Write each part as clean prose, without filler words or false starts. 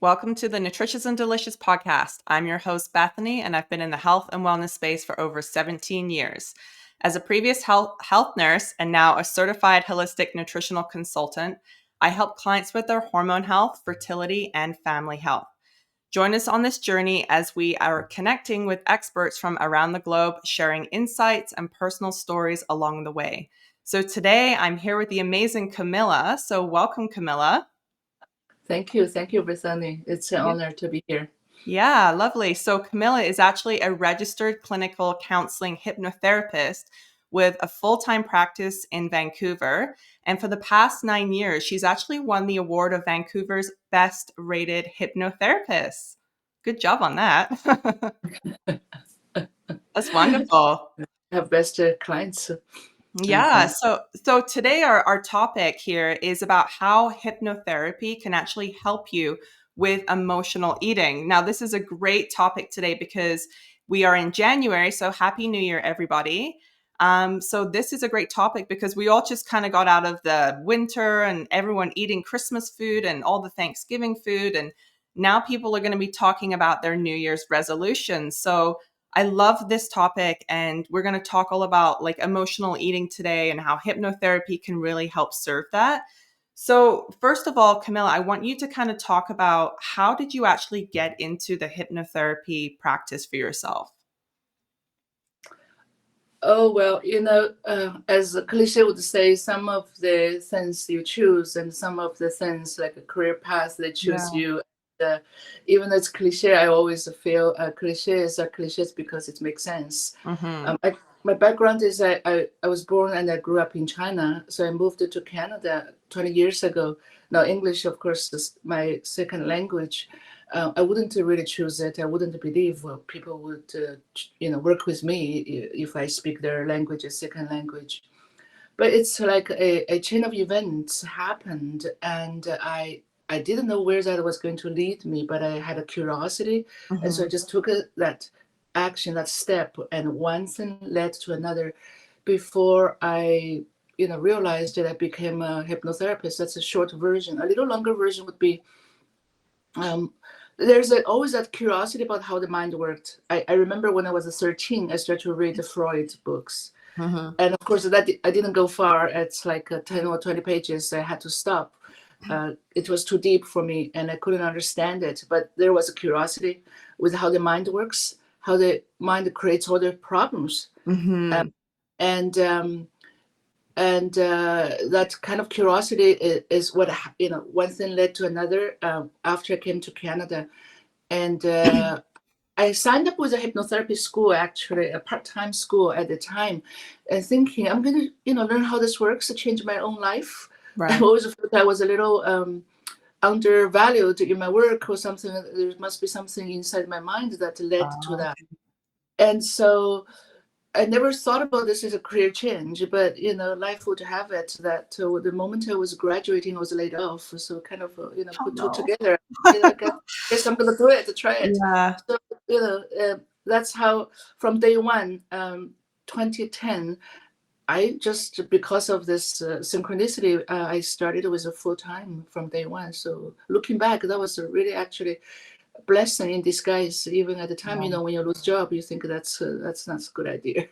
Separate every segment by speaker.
Speaker 1: Welcome to the Nutritious and Delicious podcast. I'm your host, Bethany, and I've been in the health and wellness space for over 17 years. As a previous health nurse and now a certified holistic nutritional consultant, I help clients with their hormone health, fertility, and family health. Join us on this journey as we are connecting with experts from around the globe, sharing insights and personal stories along the way. So today I'm here with the amazing Kemila. So welcome, Kemila.
Speaker 2: Thank you, Bethany. It's an honor to be here.
Speaker 1: Yeah, lovely. So Kemila is actually a registered clinical counseling hypnotherapist with a full-time practice in Vancouver. And for the past 9 years, she's actually won the award of Vancouver's best rated hypnotherapist. Good job on that. That's wonderful.
Speaker 2: I have best clients.
Speaker 1: Yeah. So today our topic here is about how hypnotherapy can actually help you with emotional eating. Now, this is a great topic today because we are in January. So happy New Year, everybody. So this is a great topic because we all just kind of got out of the winter and everyone eating Christmas food and all the Thanksgiving food. And now people are going to be talking about their New Year's resolutions. So I love this topic, and we're going to talk all about like emotional eating today and how hypnotherapy can really help serve that. So first of all, Kemila, I want you to kind of talk about how did you actually get into the hypnotherapy practice for yourself?
Speaker 2: Oh, well, as a cliche would say, some of the things you choose and some of the things like a career path, they choose you. Even though it's cliche, I always feel cliches are cliches because it makes sense.
Speaker 1: Mm-hmm.
Speaker 2: My background is I was born and I grew up in China. So I moved to Canada 20 years ago. Now, English, of course, is my second language. I wouldn't really choose it. I wouldn't believe people would, work with me if I speak their language as second language. But it's like a chain of events happened, and I didn't know where that was going to lead me, but I had a curiosity, and so I just took that action, that step, and one thing led to another. Before I, realized that I became a hypnotherapist. That's a short version. A little longer version would be. There's always that curiosity about how the mind worked. I remember when I was 13, I started to read the Freud books.
Speaker 1: Mm-hmm.
Speaker 2: And of course, that I didn't go far. It's like 10 or 20 pages. I had to stop. It was too deep for me and I couldn't understand it. But there was a curiosity with how the mind works, how the mind creates other problems.
Speaker 1: Mm-hmm.
Speaker 2: And that kind of curiosity is what, one thing led to another after I came to Canada. And I signed up with a hypnotherapy school, actually, a part-time school at the time, and thinking I'm going to, learn how this works to change my own life.
Speaker 1: Right.
Speaker 2: I always felt I was a little undervalued in my work or something. There must be something inside my mind that led to that. And so I never thought about this as a career change, but life would have it that the moment I was graduating, I was laid off. So kind of put two together. I guess I'm gonna do it to try it.
Speaker 1: Yeah.
Speaker 2: So that's how from day one, 2010, I just because of this synchronicity, I started with a full time from day one. So looking back, that was a really actually blessing in disguise. Even at the time, when you lose job, you think that's not a good idea.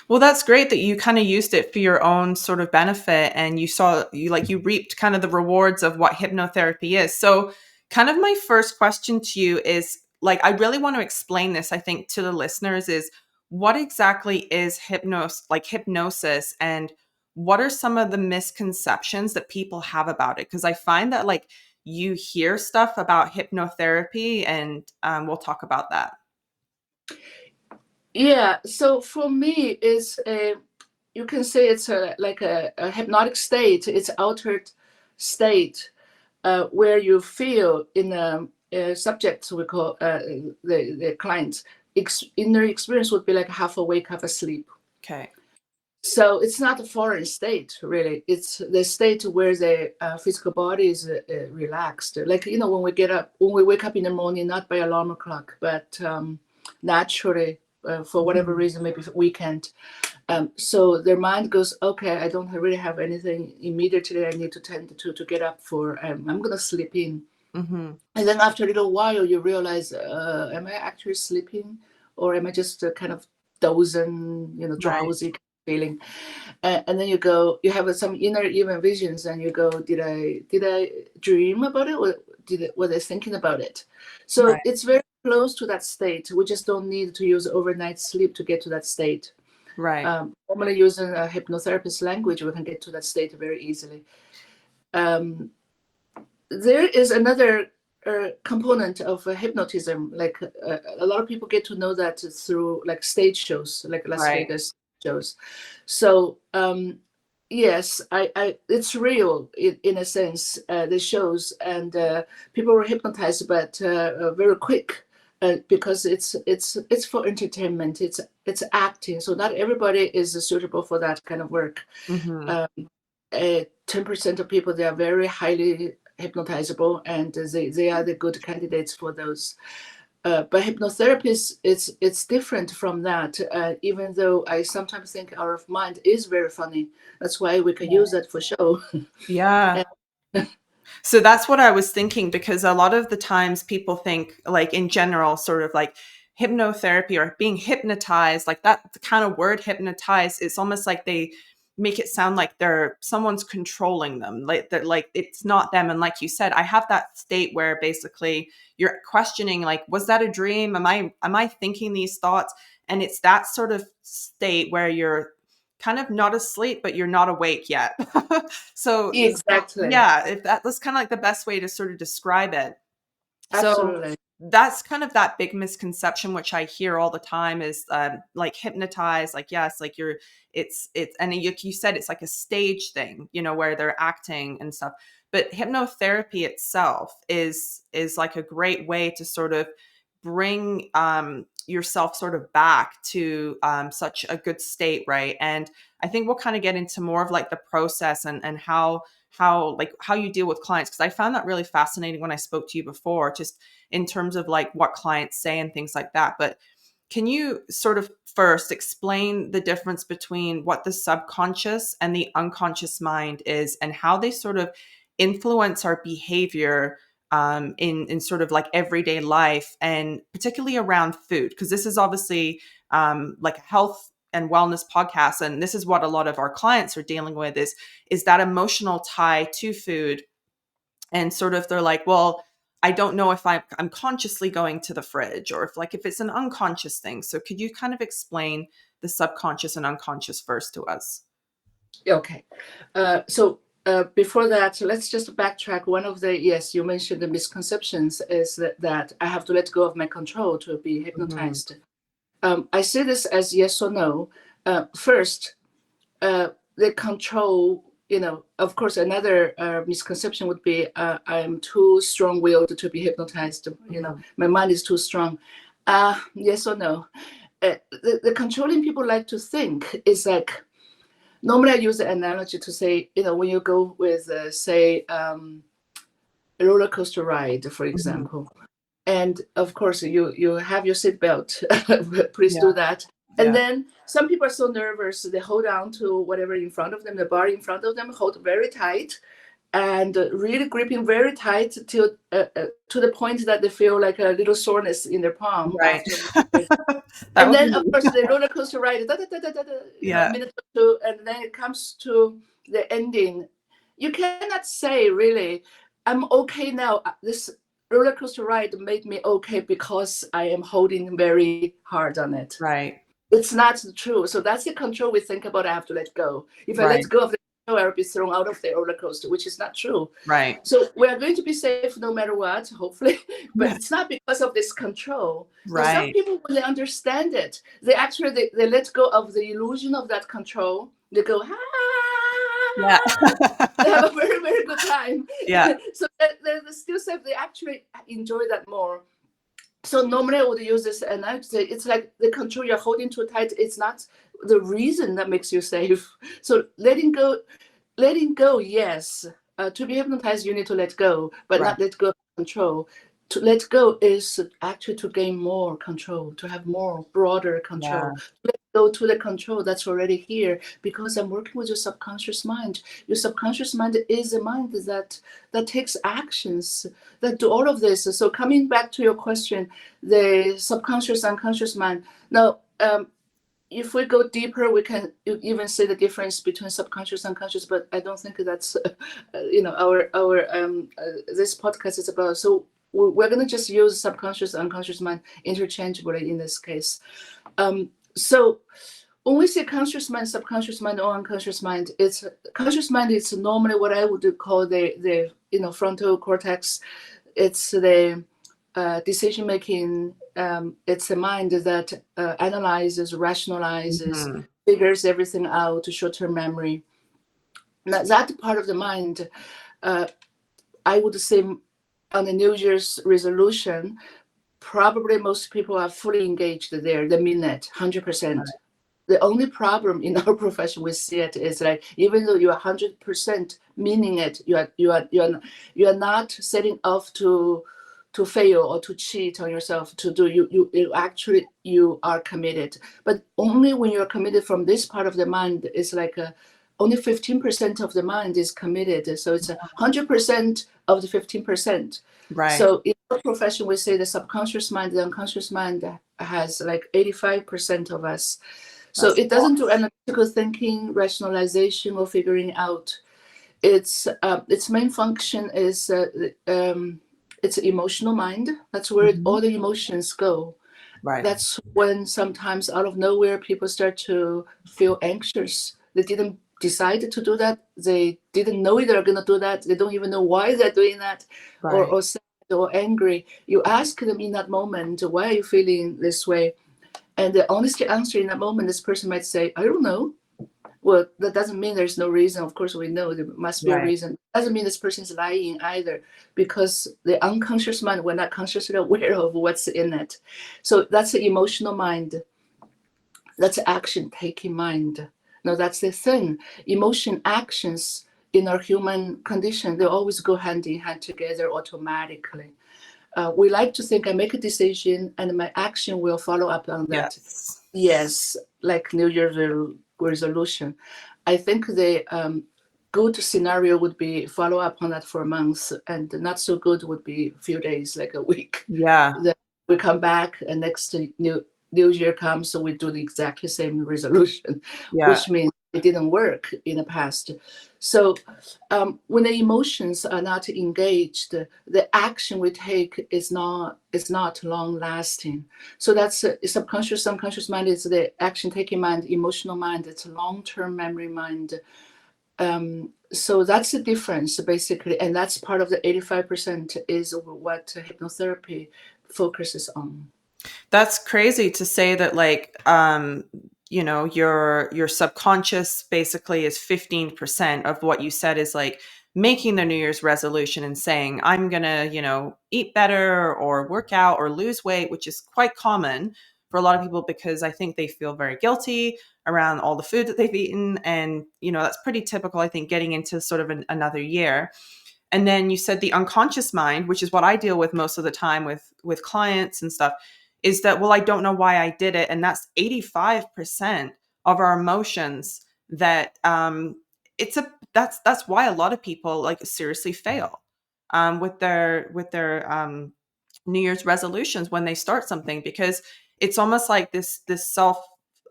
Speaker 1: Well, that's great that you kind of used it for your own sort of benefit and you reaped kind of the rewards of what hypnotherapy is. So kind of my first question to you is like, I really want to explain this, I think, to the listeners is what exactly is hypnosis and what are some of the misconceptions that people have about it? Because I find that like you hear stuff about hypnotherapy and we'll talk about that.
Speaker 2: Yeah, so for me, you can say it's like a hypnotic state. It's altered state where you feel in a subject, we call the client, inner experience would be like half awake, half asleep.
Speaker 1: Okay.
Speaker 2: So it's not a foreign state, really. It's the state where the physical body is relaxed. Like, when we wake up in the morning, not by alarm clock, but naturally, for whatever reason, maybe weekend. So their mind goes, okay, I don't really have anything immediately I need to tend to get up for. I'm going to sleep in. And then after a little while, you realize, am I actually sleeping, or am I just kind of dozing,
Speaker 1: Right.
Speaker 2: drowsy feeling? And then you have some inner even visions, and you go, did I dream about it, or was I thinking about it? So
Speaker 1: Right.
Speaker 2: it's very close to that state. We just don't need to use overnight sleep to get to that state.
Speaker 1: Right.
Speaker 2: Normally, using a hypnotherapist language, we can get to that state very easily. There is another component of hypnotism. Like a lot of people get to know that through like stage shows, like Las
Speaker 1: Right.
Speaker 2: Vegas shows. So yes, it's real in a sense. The shows, and people were hypnotized, but very quick. Because it's for entertainment, it's acting, so not everybody is suitable for that kind of work.
Speaker 1: Mm-hmm.
Speaker 2: 10% of people, they are very highly hypnotizable, and they are the good candidates for those. But hypnotherapists, it's different from that. Even though I sometimes think our mind is very funny, that's why we can use that for show.
Speaker 1: Yeah.
Speaker 2: And
Speaker 1: So that's what I was thinking, because a lot of the times people think, like, in general, sort of like hypnotherapy or being hypnotized, like that kind of word hypnotized, it's almost like they make it sound like they're someone's controlling them, like that, like it's not them. And like you said, I have that state where basically you're questioning, like, was that a dream? Am I thinking these thoughts? And it's that sort of state where you're kind of not asleep, but you're not awake yet. So
Speaker 2: exactly,
Speaker 1: yeah, if that's kind of like the best way to sort of describe it. So
Speaker 2: absolutely.
Speaker 1: that's kind of that big misconception, which I hear all the time, is like hypnotized, like, yes, like it's, and you said it's like a stage thing, where they're acting and stuff. But hypnotherapy itself is like a great way to sort of bring yourself sort of back to such a good state, right? And I think we'll kind of get into more of like the process and how you deal with clients, because I found that really fascinating when I spoke to you before, just in terms of like what clients say and things like that. But can you sort of first explain the difference between what the subconscious and the unconscious mind is, and how they sort of influence our behavior in sort of like everyday life, and particularly around food? Because this is obviously like a health and wellness podcast, and this is what a lot of our clients are dealing with, is that emotional tie to food. And sort of they're like, well, I don't know if I'm consciously going to the fridge, or if it's an unconscious thing. So could you kind of explain the subconscious and unconscious first to us?
Speaker 2: Okay. So before that, let's just backtrack. One of the, yes, you mentioned the misconceptions is that I have to let go of my control to be
Speaker 1: Hmm.
Speaker 2: hypnotized. I see this as yes or no. First, the control, of course, another misconception would be I'm too strong willed to be hypnotized.
Speaker 1: Hmm.
Speaker 2: My mind is too strong. Yes or no? The controlling people like to think is like, normally I use the analogy to say, when you go with, say, a roller coaster ride, for
Speaker 1: Hmm.
Speaker 2: example, and of course you have your seatbelt. Please do
Speaker 1: Yeah.
Speaker 2: that. And
Speaker 1: Yeah.
Speaker 2: then some people are so nervous, they hold on to whatever in front of them, the bar in front of them, hold very tight, and really gripping very tight till to the point that they feel like a little soreness in their palm
Speaker 1: Right.
Speaker 2: after.
Speaker 1: That
Speaker 2: And
Speaker 1: would
Speaker 2: then,
Speaker 1: be
Speaker 2: of
Speaker 1: me.
Speaker 2: course, the roller coaster ride, da, da, da, da, da, da, a
Speaker 1: Yeah.
Speaker 2: minute or two, and then it comes to the ending. You cannot say, really, I'm okay now. This roller coaster ride made me okay because I am holding very hard on it.
Speaker 1: Right.
Speaker 2: It's not true. So that's the control we think about. I have to let go. If I
Speaker 1: Right.
Speaker 2: let go of the control, I will be thrown out of the roller coaster, which is not true.
Speaker 1: Right.
Speaker 2: So we are going to be safe no matter what, hopefully. But it's not because of this control. Now, some
Speaker 1: Right.
Speaker 2: people, when they understand it, they let go of the illusion of that control. They go,
Speaker 1: Yeah.
Speaker 2: they have a very, very good time.
Speaker 1: Yeah.
Speaker 2: So they're still safe. They actually enjoy that more. So normally I would use this, and I would say it's like the control you're holding too tight. It's not the reason that makes you safe. So letting go, yes. To be hypnotized, you need to let go, but
Speaker 1: Right.
Speaker 2: not let go of control. to let go is actually to gain more control, to have more broader
Speaker 1: Yeah.
Speaker 2: control. Let go to the control that's already here, because I'm working with your subconscious mind. Your subconscious mind is a mind that takes actions, that do all of this. So coming back to your question, the subconscious, unconscious mind. Now, if we go deeper, we can even see the difference between subconscious and unconscious, but I don't think that's this podcast is about. So we're going to just use subconscious unconscious mind interchangeably in this case. So when we say conscious mind, subconscious mind, or unconscious mind, it's conscious mind is normally what I would call the frontal cortex. It's the decision making. It's the mind that analyzes, rationalizes,
Speaker 1: Mhm.
Speaker 2: figures everything out, short-term memory. Now, that part of the mind, I would say, on the New Year's resolution, probably most people are fully engaged there. They mean it, 100%. The only problem in our profession we see it is like, even though you are 100% meaning it, you are not setting off to fail or to cheat on yourself. To do you actually, you are committed, but only when you're committed from this part of the mind. It's like only 15% of the mind is committed, so it's 100% of the 15%.
Speaker 1: Right.
Speaker 2: So in our profession we say the subconscious mind, the unconscious mind has like 85% of us. So
Speaker 1: That's
Speaker 2: it doesn't do analytical thinking, rationalization, or figuring out. Its main function is it's emotional mind. That's where
Speaker 1: mhm.
Speaker 2: all the emotions go.
Speaker 1: Right.
Speaker 2: That's when sometimes out of nowhere people start to feel anxious. They didn't decide to do that. They didn't know they're going to do that. They don't even know why they're doing that,
Speaker 1: Right.
Speaker 2: or sad or angry. You ask them in that moment, why are you feeling this way? And the honest answer in that moment, this person might say, I don't know. Well, that doesn't mean there's no reason. Of course, we know there must be a
Speaker 1: Right.
Speaker 2: reason. Doesn't mean this person's lying either, because the unconscious mind, we're not consciously aware of what's in it. So that's the emotional mind. That's the action-taking mind. Now, that's the thing. Emotion, actions in our human condition, they always go hand in hand together automatically. We like to think I make a decision and my action will follow up on that.
Speaker 1: Yes.
Speaker 2: Yes, like New Year's resolution. I think the good scenario would be follow up on that for a month, and not so good would be a few days, like a week.
Speaker 1: Yeah.
Speaker 2: Then we come back, and next New Year comes, so we do the exactly same resolution,
Speaker 1: Yeah.
Speaker 2: which means it didn't work in the past. So when the emotions are not engaged, the action we take is not long lasting. So that's subconscious, unconscious mind is the action taking mind, emotional mind. It's long term memory mind. So that's the difference basically, and that's part of the 85% is what hypnotherapy focuses on.
Speaker 1: That's crazy to say that, like, your subconscious basically is 15% of what you said is like making the New Year's resolution and saying, I'm gonna, eat better or work out or lose weight, which is quite common for a lot of people because I think they feel very guilty around all the food that they've eaten. And, that's pretty typical, I think, getting into sort of another year. And then you said the unconscious mind, which is what I deal with most of the time with clients and stuff, is that, well, I don't know why I did it. And that's 85% of our emotions that that's why a lot of people like seriously fail with their New Year's resolutions when they start something, because it's almost like this self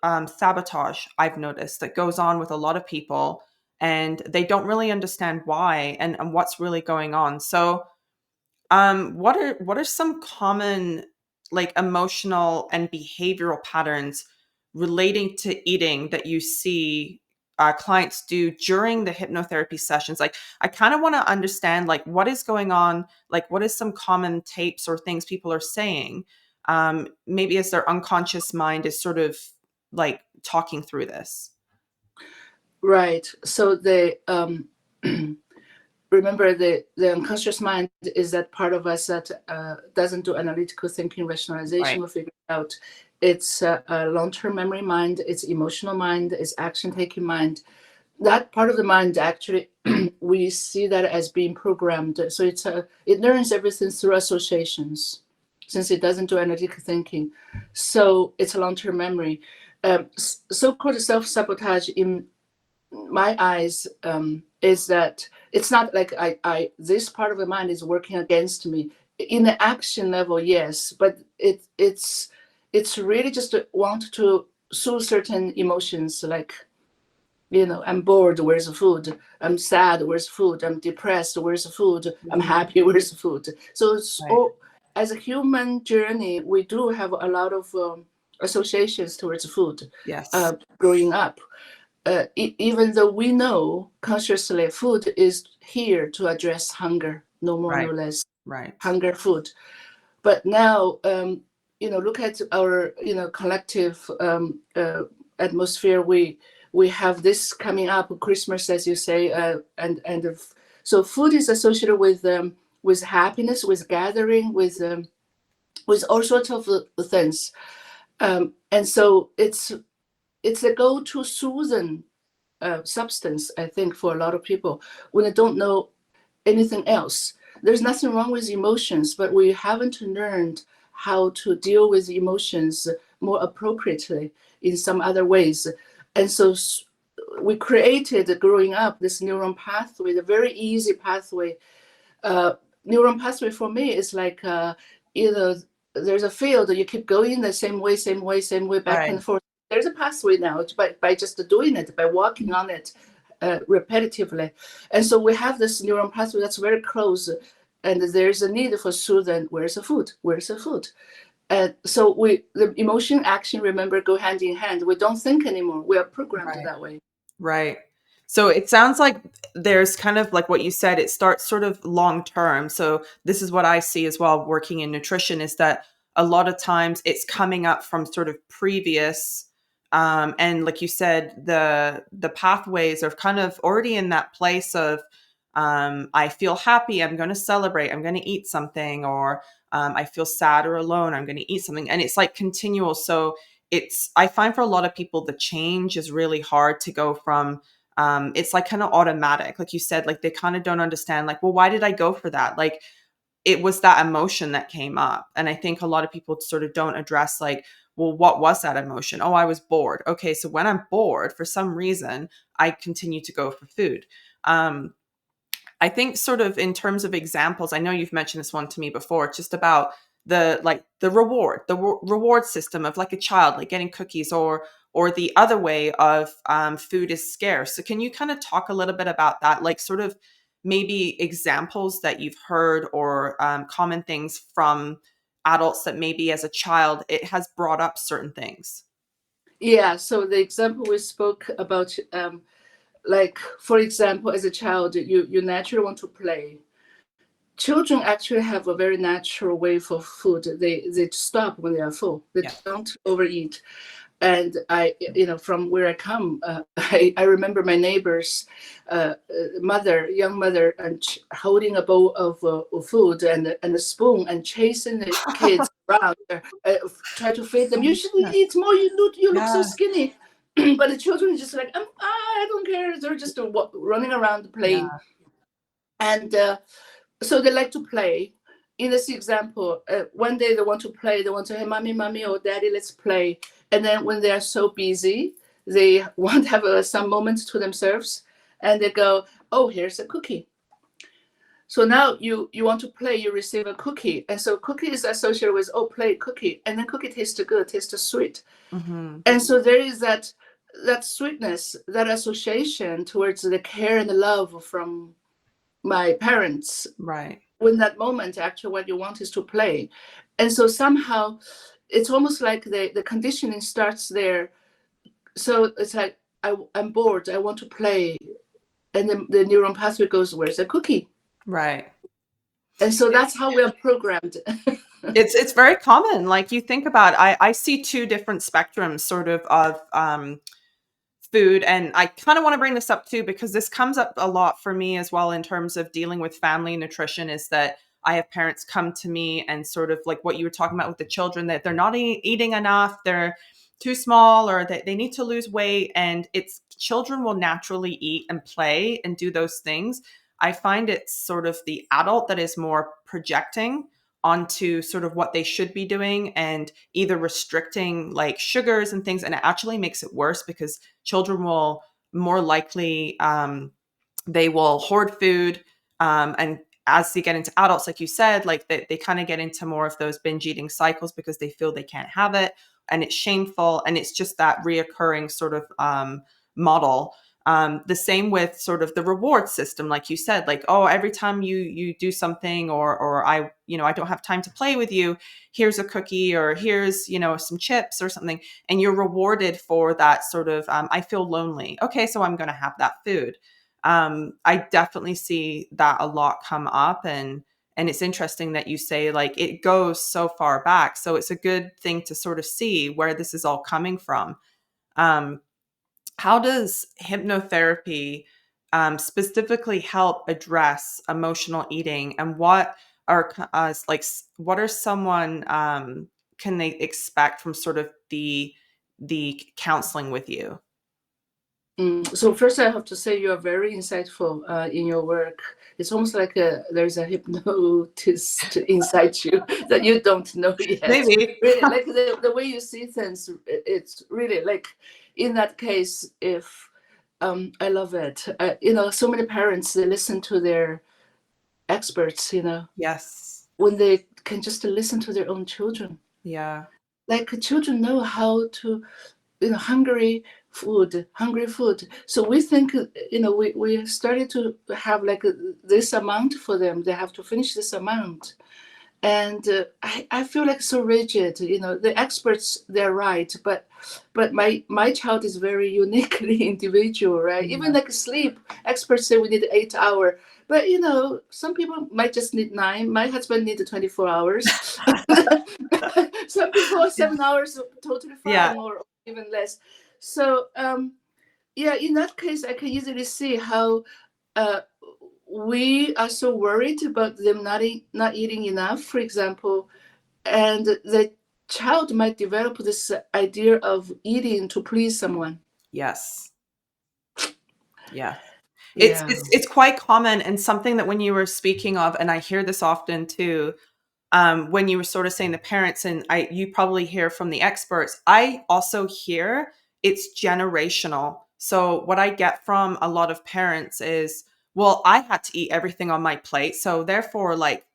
Speaker 1: sabotage I've noticed that goes on with a lot of people, and they don't really understand why and what's really going on. So what are some common like emotional and behavioral patterns relating to eating that you see clients do during the hypnotherapy sessions? Like, I kind of want to understand like what is going on, like what is some common tapes or things people are saying, maybe as their unconscious mind is sort of like talking through this.
Speaker 2: Right. So the remember the unconscious mind is that part of us that doesn't do analytical thinking,
Speaker 1: Right.
Speaker 2: rationalization, or figure it out. It's a long-term memory mind. It's emotional mind. It's action-taking mind. That part of the mind actually we see that as being programmed. So it learns everything through associations, since it doesn't do analytic thinking. So it's a long-term memory. So-called self-sabotage in my eyes is that it's not like I this part of the mind is working against me. In the action level, yes, but it's really just want to soothe certain emotions, like, I'm bored, where's the food? I'm sad, where's food? I'm depressed, where's the food? I'm
Speaker 1: Mhm.
Speaker 2: happy, where's the food? So it's
Speaker 1: Right.
Speaker 2: all, as a human journey, we do have a lot of associations towards food
Speaker 1: Yes.
Speaker 2: growing up. Even though we know consciously food is here to address hunger, no more, no
Speaker 1: Right.
Speaker 2: less,
Speaker 1: Right.
Speaker 2: hunger food. But now, look at our, collective atmosphere. We have this coming up, Christmas, as you say, so food is associated with happiness, with gathering, with all sorts of things, and so it's a go-to soothing substance, I think, for a lot of people when they don't know anything else. There's nothing wrong with emotions, but we haven't learned how to deal with emotions more appropriately in some other ways. And so we created, growing up, this neuron pathway, the very easy pathway. uh, Neuron pathway for me is like, either there's a field, you keep going the same way, same way, same way, back
Speaker 1: Right.
Speaker 2: and forth. There's a pathway now by just doing it, by walking on it repetitively. And so we have this neuron pathway that's very close, and there's a need for soothing. Where's the food? Where's the food? And so the emotion, action, remember, go hand in hand. We don't think anymore. We are programmed
Speaker 1: Right.
Speaker 2: that way.
Speaker 1: Right. So it sounds like there's kind of like what you said, it starts sort of long term. So this is what I see as well working in nutrition is that a lot of times it's coming up from sort of previous and like you said, the pathways are kind of already in that place of I feel happy, I'm going to celebrate, I'm going to eat something, or I feel sad or alone, I'm going to eat something. And it's like continual. So it's I find for a lot of people the change is really hard to go from it's like kind of automatic like you said, like they kind of don't understand like, well, why did I go for that? Like it was that emotion that came up, and I think a lot of people sort of don't address like, well, what was that emotion? Oh, I was bored. Okay, so when I'm bored for some reason I continue to go for food. I think sort of in terms of examples, I know you've mentioned this one to me before, it's just about the reward, reward system of like a child, like getting cookies, or the other way of food is scarce. So can you kind of talk a little bit about that, like sort of maybe examples that you've heard or common things from adults that maybe as a child it has brought up certain things?
Speaker 2: Yeah. So the example we spoke about, like, for example, as a child, you naturally want to play. Children actually have a very natural way for food. They stop when they are full. They
Speaker 1: Yeah.
Speaker 2: don't overeat. And from where I come, I remember my neighbor's young mother, and holding a bowl of food and a spoon and chasing the kids around, try to feed them. You should
Speaker 1: Yeah.
Speaker 2: eat more. You look so
Speaker 1: Yeah.
Speaker 2: skinny. But the children are just like, I don't care. They're just running around playing.
Speaker 1: Yeah.
Speaker 2: And so they like to play. In this example, one day they want to play. They want to, hey, mommy, or daddy, let's play. And then when they are so busy, they want to have some moments to themselves, and they go, oh, here's a cookie. So now you want to play, you receive a cookie, and so cookie is associated with, oh, play, cookie, and then cookie tastes good, tastes sweet.
Speaker 1: Hmm.
Speaker 2: And so there is that sweetness, that association towards the care and the love from my parents.
Speaker 1: Right.
Speaker 2: When that moment, actually what you want is to play. And so somehow it's almost like the conditioning starts there. So it's like, I'm bored, I want to play. And then the neuron pathway goes, where's the cookie?
Speaker 1: Right.
Speaker 2: And so that's how we are programmed.
Speaker 1: It's very common. Like you think about, I see two different spectrums sort of food, and I kind of want to bring this up too because this comes up a lot for me as well in terms of dealing with family nutrition. Is that I have parents come to me and sort of like what you were talking about with the children, that they're not eating enough, they're too small or they need to lose weight, and it's children will naturally eat and play and do those things. I find it's sort of the adult that is more projecting onto sort of what they should be doing and either restricting like sugars and things, and it actually makes it worse because children will more likely they will hoard food, and as they get into adults, like you said, like they kind of get into more of those binge eating cycles because they feel they can't have it and it's shameful, and it's just that reoccurring sort of model. The same with sort of the reward system, like you said, like, oh, every time you do something, or I, I don't have time to play with you, here's a cookie, or here's, some chips or something, and you're rewarded for that sort of I feel lonely, okay, so I'm going to have that food. I definitely see that a lot come up, and it's interesting that you say like it goes so far back. So it's a good thing to sort of see where this is all coming from. Um, how does hypnotherapy specifically help address emotional eating, and what are what are someone can they expect from sort of the counseling with you?
Speaker 2: So first, I have to say you are very insightful in your work. It's almost like there's a hypnotist inside you that you don't know yet.
Speaker 1: Maybe.
Speaker 2: Really, like the way you see things, it's really like in that case. If I love it, so many parents they listen to their experts.
Speaker 1: Yes.
Speaker 2: When they can just listen to their own children.
Speaker 1: Yeah.
Speaker 2: Like children know how to hungry food, so we think we started to have like this amount for them, they have to finish this amount. And I feel like so rigid. The experts, they're right, but my child is very uniquely individual, right? Even
Speaker 1: Yeah.
Speaker 2: like sleep, experts say we need 8 hour, but some people might just need 9. My husband needed 24 hours. Some people 7 hours totally
Speaker 1: Yeah.
Speaker 2: fine, or even less. So yeah, in that case I can easily see how uh, we are so worried about them not eating enough, for example, and the child might develop this idea of eating to please someone.
Speaker 1: Yes. Yeah. It's
Speaker 2: Yeah.
Speaker 1: it's it's quite common, and something that when you were speaking of, and I hear this often too, when you were sort of saying the parents, and you probably hear from the experts, I also hear it's generational. So what I get from a lot of parents is, well, I had to eat everything on my plate, so therefore, like,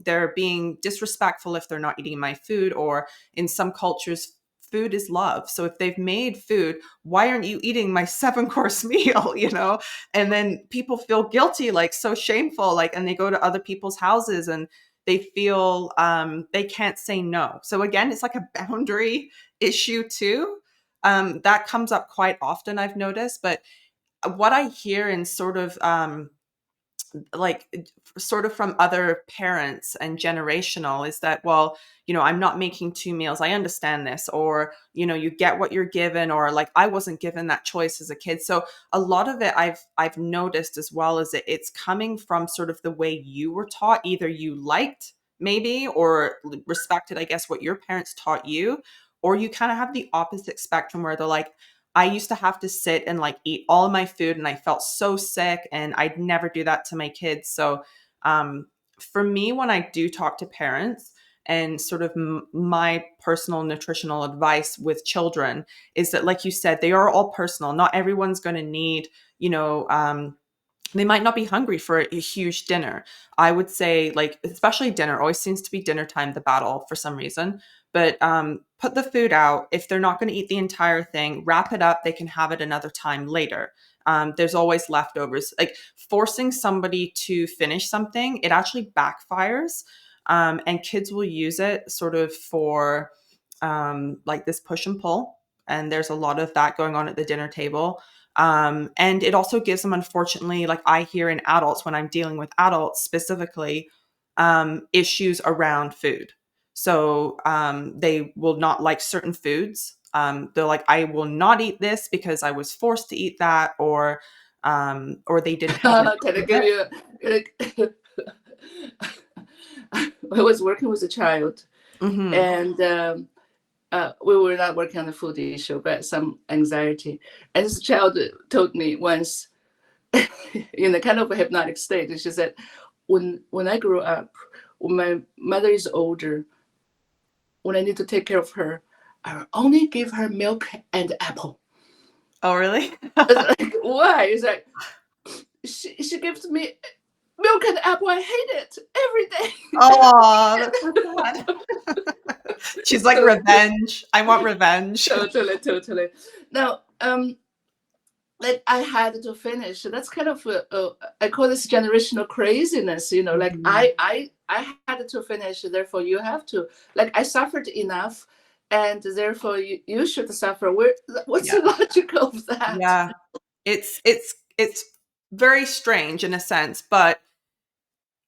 Speaker 1: they're being disrespectful if they're not eating my food, or in some cultures, food is love. So if they've made food, why aren't you eating my 7-course meal, And then people feel guilty, like so shameful, like, and they go to other people's houses and they feel they can't say no. So again, it's like a boundary issue too. That comes up quite often, I've noticed. But what I hear in like sort of from other parents and generational is that, well, I'm not making 2 meals, I understand this, or you get what you're given, or like I wasn't given that choice as a kid. So a lot of it I've noticed, as well as it's coming from sort of the way you were taught, either you liked maybe or respected, I guess, what your parents taught you, or you kind of have the opposite spectrum where they're like, I used to have to sit and like eat all of my food and I felt so sick, and I'd never do that to my kids. So um, for me, when I do talk to parents, and sort of my personal nutritional advice with children is that, like you said, they are all personal. Not everyone's going to need, they might not be hungry for a huge dinner. I would say, like, especially dinner always seems to be dinner time, the battle for some reason. But put the food out. If they're not going to eat the entire thing, wrap it up. They can have it another time later. There's always leftovers. Like forcing somebody to finish something, it actually backfires. And kids will use it sort of for like this push and pull. And there's a lot of that going on at the dinner table. And it also gives them, unfortunately, like I hear in adults when I'm dealing with adults specifically, issues around food. So they will not like certain foods. They're like, I will not eat this because I was forced to eat that, or they didn't have
Speaker 2: Can I give
Speaker 1: it.
Speaker 2: you I was working with a child,
Speaker 1: Mm-hmm.
Speaker 2: and we were not working on the food issue, but some anxiety. And this child told me once, in a kind of a hypnotic state, she said, when I grew up, when my mother is older, when I need to take care of her, I will only give her milk and apple.
Speaker 1: Oh, really?
Speaker 2: It's like, why? It's like, she gives me milk and apple. I hate it every
Speaker 1: Oh, that's so sad. She's like,
Speaker 2: day.
Speaker 1: revenge. I want revenge.
Speaker 2: Totally. Now, like I had to finish. That's kind of I call this generational craziness. Like
Speaker 1: Mhm.
Speaker 2: I had to finish. Therefore, you have to. Like I suffered enough, and therefore you should suffer. What's
Speaker 1: Yeah.
Speaker 2: the logic of that?
Speaker 1: Yeah. It's very strange in a sense, but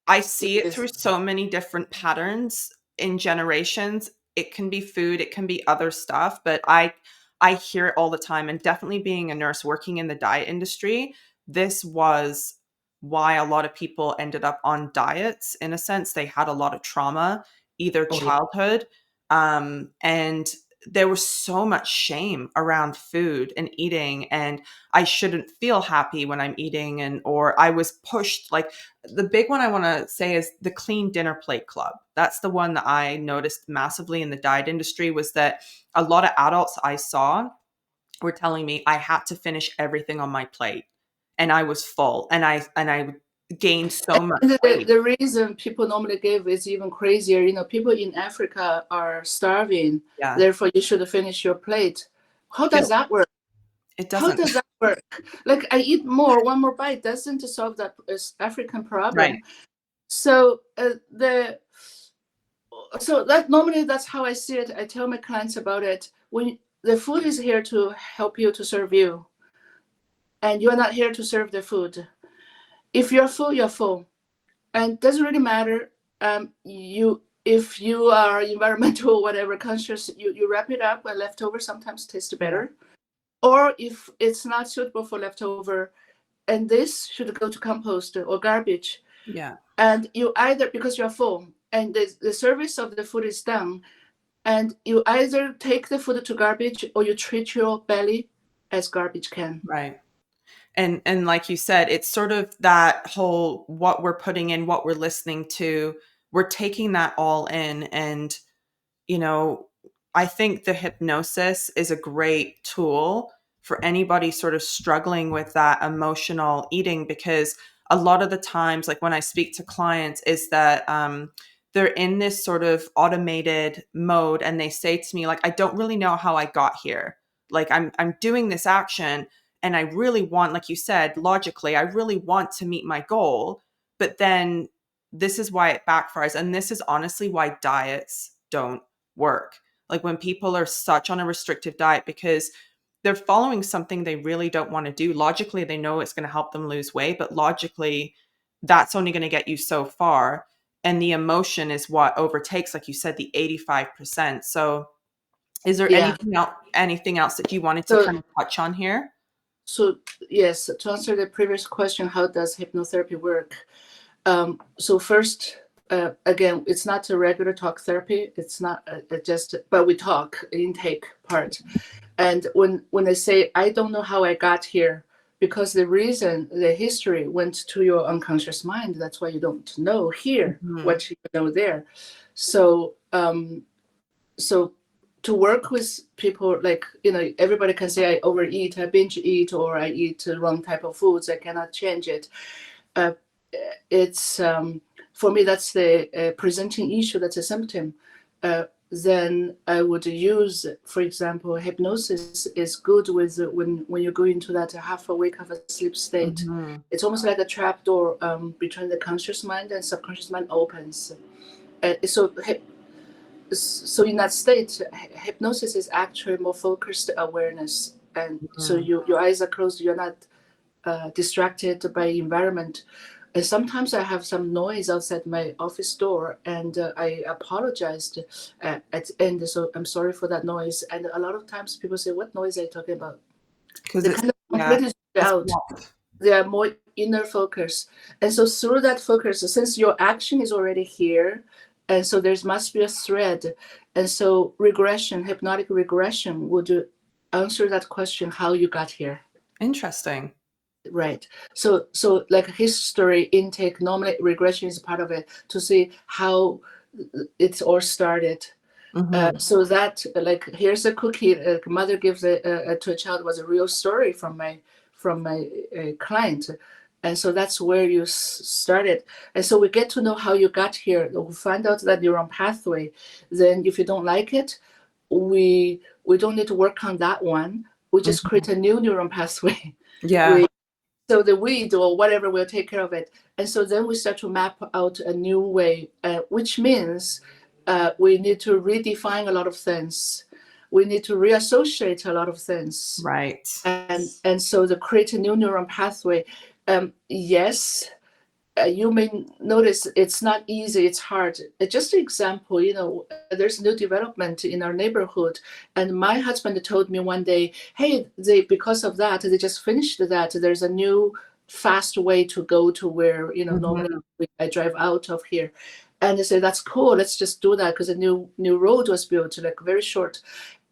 Speaker 1: I
Speaker 2: It
Speaker 1: see it through
Speaker 2: is.
Speaker 1: so many different patterns in generations. It can be food, it can be other stuff, but I hear it all the time. And definitely being a nurse working in the diet industry, this was why a lot of people ended up on diets. In a sense, they had a lot of trauma, either
Speaker 2: Oh yeah.
Speaker 1: childhood, and there was so much shame around food and eating, and I shouldn't feel happy when I'm eating, and or I was pushed like the big one I want to say is the clean dinner plate club. That's the one that I noticed massively in the diet industry, was that a lot of adults I saw were telling me I had to finish everything on my plate and I was full and I gained so much
Speaker 2: And
Speaker 1: weight.
Speaker 2: the reason people normally give is even crazier. People in Africa are starving.
Speaker 1: Yeah.
Speaker 2: Therefore, you should finish your plate. How does
Speaker 1: No,
Speaker 2: that work?
Speaker 1: it
Speaker 2: How
Speaker 1: doesn't.
Speaker 2: does that work? Like I eat more, one more bite doesn't solve that African
Speaker 1: Right.
Speaker 2: problem. So that normally that's how I see it. I tell my clients about it. When the food is here to help you to serve you, and you are not here to serve the food. If you're full, you're full, and it doesn't really matter. You if you are environmental whatever conscious, you wrap it up. And leftover sometimes taste
Speaker 1: Yeah.
Speaker 2: better. Or if it's not suitable for leftover, and this should go to compost or garbage.
Speaker 1: Yeah.
Speaker 2: And you either, because you're full and the service of the food is done, and you either take the food to garbage or you treat your belly as garbage can.
Speaker 1: Right. And like you said, it's sort of that whole what we're putting in, what we're listening to, we're taking that all in. And you know, I think the hypnosis is a great tool for anybody sort of struggling with that emotional eating, because a lot of the times, like when I speak to clients, is that they're in this sort of automated mode and they say to me, like, I don't really know how I got here. Like I'm doing this action and I really want, like you said, logically, I really want to meet my goal, but then this is why it backfires. And this is honestly why diets don't work. Like when people are such on a restrictive diet because they're following something they really don't want to do. Logically, they know it's going to help them lose weight, but logically, that's only going to get you so far. And the emotion is what overtakes, like you said, the 85%. So is there
Speaker 2: Yeah.
Speaker 1: anything else that you wanted to
Speaker 2: So
Speaker 1: kind of touch on here?
Speaker 2: so yes, to answer the previous question, how does hypnotherapy work? So first, again, it's not a regular talk therapy. It's not just, but we talk intake part. And when they say, I don't know how I got here, because the reason, the history went to your unconscious mind. That's why you don't know here
Speaker 1: Mhm.
Speaker 2: what you know there. So so to work with people, like everybody can say I overeat, I binge eat, or I eat the wrong type of foods, I cannot change it. uh, it's For me, that's the presenting issue, that's a symptom. Then I would use, for example, hypnosis is good with when you go into that half awake, half asleep state.
Speaker 1: Mhm.
Speaker 2: It's almost like a trap door between the conscious mind and subconscious mind opens. So in that state, hypnosis is actually more focused awareness, and so
Speaker 1: Mhm.
Speaker 2: your eyes are closed, you're not distracted by environment. And sometimes I have some noise outside my office door, and I apologized at the end. So I'm sorry for that noise. And a lot of times people say, "What noise are you talking about?"
Speaker 1: Because
Speaker 2: They
Speaker 1: it's,
Speaker 2: kind of
Speaker 1: yeah,
Speaker 2: completely
Speaker 1: it's
Speaker 2: out.
Speaker 1: blocked.
Speaker 2: They are more inner focus, and so through that focus, since your action is already here, And so there must be a thread. And so regression, hypnotic regression would answer that question, how you got here.
Speaker 1: Interesting.
Speaker 2: Right. So like history intake, normally regression is part of it to see how it's all started.
Speaker 1: Mm-hmm.
Speaker 2: So that like here's a cookie mother gives to a child was a real story from my client, and so that's where you started. And so we get to know how you got here. We find out that neuron pathway. Then if you don't like it, we don't need to work on that one. We just
Speaker 1: Mm-hmm.
Speaker 2: create a new neuron pathway.
Speaker 1: Yeah.
Speaker 2: We so the weed or whatever will take care of it. And so then we start to map out a new way, which means we need to redefine a lot of things. We need to reassociate a lot of things.
Speaker 1: Right.
Speaker 2: And so to create a new neuron pathway, yes, you may notice it's not easy, it's hard. Just an example, there's new development in our neighborhood, and my husband told me one day, hey, because of that, they just finished that. There's a new fast way to go to where, normally
Speaker 1: Mm-hmm.
Speaker 2: I drive out of here. And they said, that's cool, let's just do that, because a new road was built, like very short.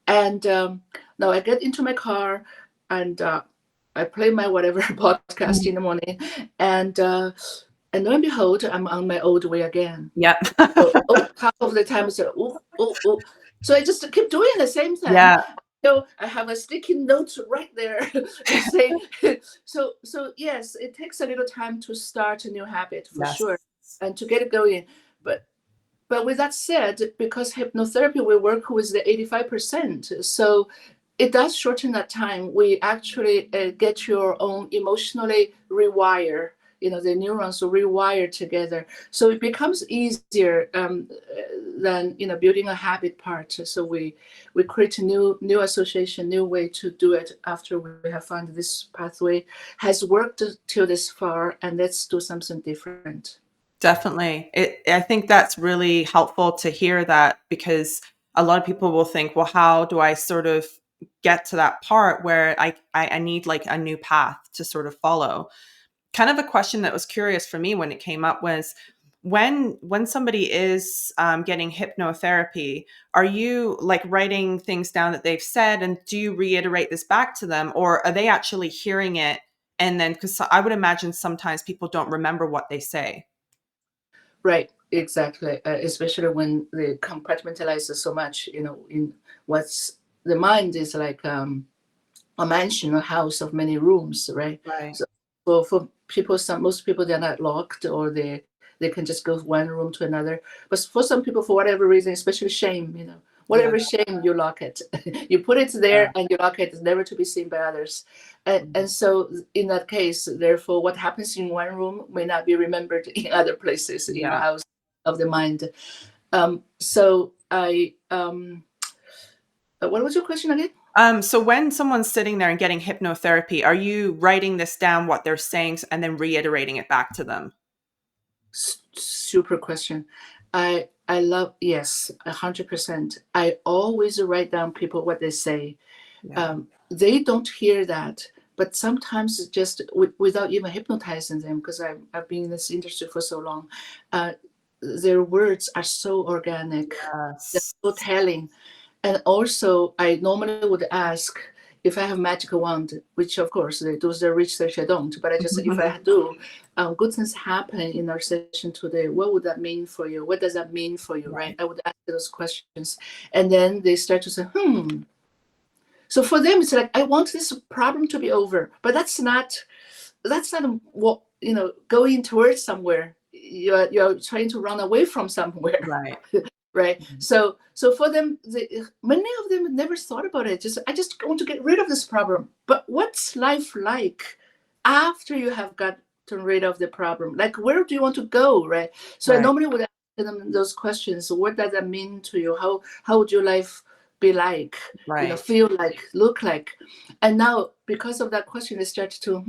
Speaker 2: And now I get into my car and I play my whatever podcast in the morning, and lo and behold, I'm on my old way again.
Speaker 1: Yep.
Speaker 2: So half of the time, I say, oh, oh, oh. So I just keep doing the same thing.
Speaker 1: Yeah.
Speaker 2: So I have a sticky note right there and say, so yes, it takes a little time to start a new habit for
Speaker 1: Yes.
Speaker 2: sure, and to get it going. But with that said, because hypnotherapy, we work with the 85%. So it does shorten that time. We actually get your own emotionally rewire. The neurons will rewire together. So it becomes easier than, building a habit part. So we create a new association, new way to do it after we have found this pathway has worked till this far, and let's do something different.
Speaker 1: Definitely. I think that's really helpful to hear that, because a lot of people will think, well, how do I sort of get to that part where I need like a new path to sort of follow? Kind of a question that was curious for me when it came up was, when somebody is getting hypnotherapy, are you like writing things down that they've said, and do you reiterate this back to them, or are they actually hearing it? And then, because I would imagine sometimes people don't remember what they say.
Speaker 2: Right, exactly. Especially when they compartmentalize so much, in what's the mind is like a mansion, a house of many rooms, right?
Speaker 1: Right.
Speaker 2: So for people, most people they're not locked, or they can just go one room to another. But for some people, for whatever reason, especially shame,
Speaker 1: Yeah.
Speaker 2: whatever shame, you lock it. You put it
Speaker 1: Yeah.
Speaker 2: there and you lock it. It's never to be seen by others. And so in that case, therefore, what happens in one room may not be remembered in other places in the
Speaker 1: Yeah.
Speaker 2: house of the mind. So what was your question again?
Speaker 1: So when someone's sitting there and getting hypnotherapy, are you writing this down, what they're saying, and then reiterating it back to them?
Speaker 2: Super question. I love, yes, 100%. I always write down people what they say.
Speaker 1: Yeah.
Speaker 2: They don't hear that, but sometimes it's just without even hypnotizing them, because I've been in this industry for so long. Uh, their words are so organic, they're
Speaker 1: Yes.
Speaker 2: so telling. And also, I normally would ask if I have magical wand, which of course they do the research. I don't, but I just if I do, good things happen in our session today. What would that mean for you? What does that mean for you? Right?
Speaker 1: Right.
Speaker 2: I would ask those questions, and then they start to say, "Hmm." So for them, it's like I want this problem to be over, but that's not what going towards somewhere. You're trying to run away from somewhere.
Speaker 1: Right.
Speaker 2: Right. So for them, many of them never thought about it. I just want to get rid of this problem. But what's life like after you have gotten rid of the problem? Like, where do you want to go? Right. So I
Speaker 1: Right.
Speaker 2: normally would ask them those questions. What does that mean to you? How would your life be like?
Speaker 1: Right.
Speaker 2: Feel like, look like? And now, because of that question, they start to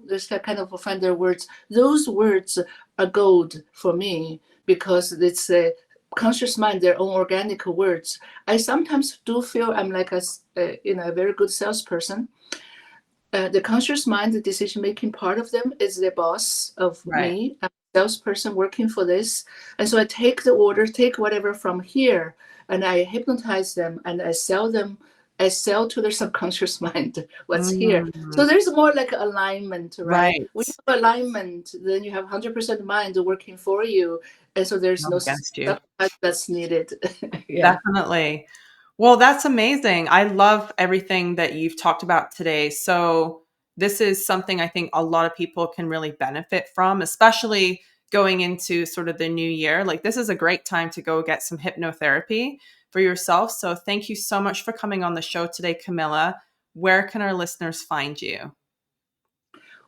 Speaker 2: they start kind of find their words. Those words are gold for me, because it's a conscious mind, their own organic words. I sometimes do feel I'm like a very good salesperson. The conscious mind, the decision making part of them is the boss of
Speaker 1: Right.
Speaker 2: me. I'm salesperson working for this. And so I take the order, take whatever from here, and I hypnotize them and I sell them. I sell to their subconscious mind what's here.
Speaker 1: Mm,
Speaker 2: So there's more like alignment, right?
Speaker 1: right.
Speaker 2: When you have alignment, then you have 100% mind working for you. And so there's
Speaker 1: Not
Speaker 2: no
Speaker 1: against you.
Speaker 2: sabotage that's needed. Yeah.
Speaker 1: Definitely. Well, that's amazing. I love everything that you've talked about today. So, this is something I think a lot of people can really benefit from, especially going into sort of the new year. Like, this is a great time to go get some hypnotherapy for yourself. So, thank you so much for coming on the show today, Kemila. Where can our listeners find you?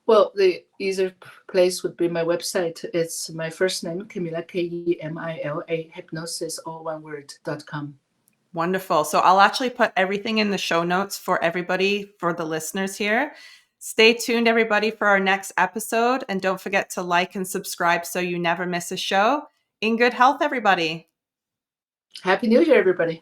Speaker 2: Well, the easier place would be my website. It's my first name, Kemila, Kemila, hypnosis, all one word.com.
Speaker 1: Wonderful. So I'll actually put everything in the show notes for everybody, for the listeners here. Stay tuned, everybody, for our next episode. And don't forget to like and subscribe so you never miss a show. In good health, everybody.
Speaker 2: Happy New Year, everybody.